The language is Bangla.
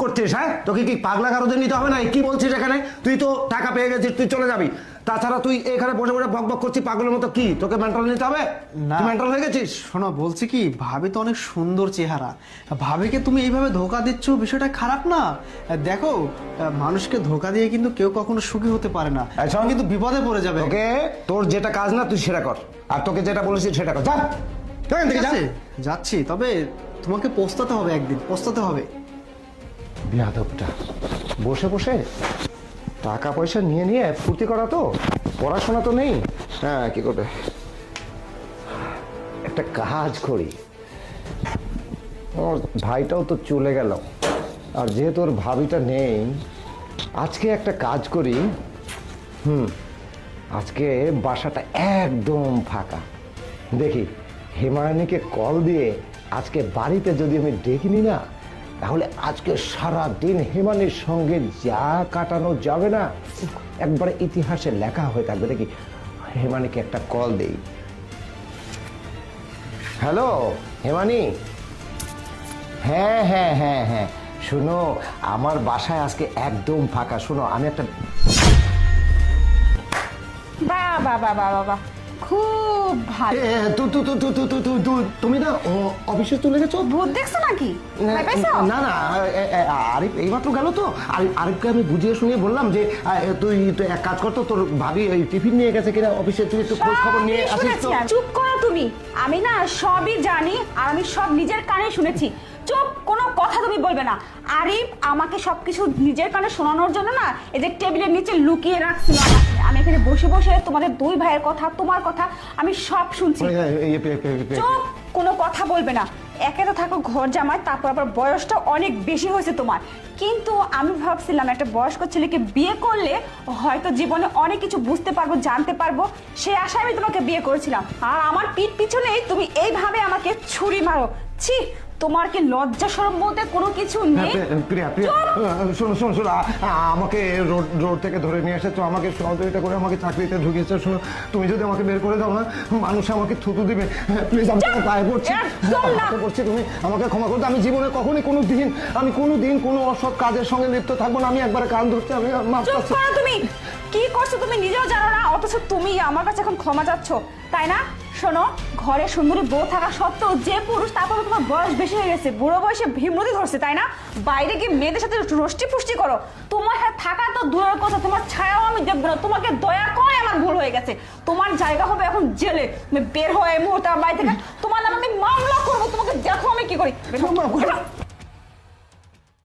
করছিস? হ্যাঁ, তোকে কি পাগলা কারোদের নিতে হবে না? কি বলছিস এখানে? তুই তো টাকা পেয়ে গেছিস, তুই চলে যাবি। তাছাড়া তুই এখানে বসে বসে বক বক করছিস পাগলের মতো। কি তোকে মেন্টাল নিতে হবে? না। তুই মেন্টাল হয়ে গেছিস? শোনো, বলছি কি, ভাবি তো অনেক সুন্দর চেহারা, ভাবিকে তুমি এইভাবে ধোকা দিচ্ছ, বিষয়টা খারাপ না? দেখো, মানুষকে ধোকা দিয়ে কিন্তু কেউ কখনো সুখী হতে পারে না, আচ্ছা। কিন্তু বিপদে পড়ে যাবে। ওকে, তোর যেটা কাজ না তুই সেটা কর, আর তোকে যেটা বলেছি সেটা কর। যা এখান থেকে, ঠিক যা। আছে, যাচ্ছি, তবে তোমাকে পস্তাতে হবে, একদিন পস্তাতে হবে। বিয়াদবটা বসে বসে টাকা পয়সা নিয়ে নিয়ে ফুর্তি করা, তো পড়াশোনা তো নেই। হ্যাঁ, কি করবে? একটা কাজ করি, ওর ভাইটাও তো চলে গেল, আর যেহেতু ওর ভাবিটা নেই, আজকে একটা কাজ করি। আজকে বাসাটা একদম ফাঁকা, দেখি হিমায়নীকে কল দিয়ে আজকে বাড়িতে যদি আমি দেখিনি না, তাহলে আজকে সারা দিন হিমানির সঙ্গে যা কাটানো যাবে না, একবারে ইতিহাসে লেখা হয়ে থাকবে। দেখি হিমানিকে একটা কল দেই। হ্যালো হিমানি। হ্যাঁ হ্যাঁ হ্যাঁ হ্যাঁ, শোনো, আমার বাসায় আজকে একদম ফাঁকা। শোনো, আমি একটা বাবা বাবা বাবা, খুব ভালো। তুমি না অফিসে চলে গেছো? ভূত দেখছো নাকি? ভয় পাইছো? না না, আরিফ এইমাত্র গেল তো। আরিফকে আমি বুঝিয়ে শুনিয়ে বললাম যে তুই এক কাজ করতো, তোর ভাবি ওই টিফিন নিয়ে গেছে কিনা অফিসে, তুই একটু খোঁজ খবর নিয়ে সবই আসিস শুনেছি তো। আমি। চুপ করো তুমি। আমি না সবই জানি, আর আমি সব নিজের কানে শুনেছি। চুপ, কোনো কথা তুমি বলবে না। আরিফ আমাকে সবকিছু নিজের কানে শোনানোর জন্য না এই যে টেবিলের নিচে লুকিয়ে রাখছিল আমাকে। আমি এখানে বসে বসে তোমাদের দুই ভাইয়ের কথা, তোমার কথা আমি সব শুনছি। চুপ, কোনো কথা বলবে না। একে তো থাকো ঘর জামাই, তারপর আবার বয়সটা অনেক বেশি হয়েছে তোমার। কিন্তু আমি ভাবছিলাম একটা বয়স্ক ছেলেকে বিয়ে করলে হয়তো জীবনে অনেক কিছু বুঝতে পারবো, জানতে পারবো, সে আশায় আমি তোমাকে বিয়ে করেছিলাম। আর আমার পিঠ পিছনেই তুমি এইভাবে আমাকে ছুরি মারো। ছি, তোমার কি লজ্জা শরম বলতে কোনো কিছু নেই? প্রিয়া প্রিয়া, শোনো শোনো শোনো, আমাকে রোড থেকে ধরে নিয়ে এসেছো, আমাকে সহযোগিতা করে আমাকে চাকরিতে ঢুকিয়েছো। শোনো, তুমি যদি আমাকে বের করে দাও না, মানুষ আমাকে থুতু দিবে। প্লিজ, আমি তোমার পায়ে পড়ছি, পায়ে পড়ছি, তুমি আমাকে ক্ষমা করে দাও। আমি জীবনে কখনই কোনো দিন কোনো অসৎ কাজের সঙ্গে লিপ্ত থাকবো না। আমি একবারে কান ধরছি, আমি মাফ চুপ চাচ্ছি। করো তুমি। কি করছো তুমি নিজেও জানো না, অথচ তুমি আমার কাছে এখন ক্ষমা চাচ্ছ, তাই না? শোনো, ঘরে সুন্দরী বউ থাকা সত্ত্বেও যে পুরুষ, তারপরে তোমার বয়স বেশি হয়ে গেছে, বুড়ো বয়সে ভীমরতি ধরছে, তাই না? বাইরে গিয়ে মেয়েদের সাথে রষ্টি পুষ্টি করো। তোমার সাথে থাকা তো দূরের কথা, তোমার ছায়াও আমি দেখবো না। তোমাকে দয়া করে আমার ভুল হয়ে গেছে। তোমার জায়গা হবে এখন জেলে। তুমি বের হয়ে এই মুহূর্তে আমার বাড়ি থেকে, তোমার নামে আমি মামলা করবো। তোমাকে দেখো আমি কি করি।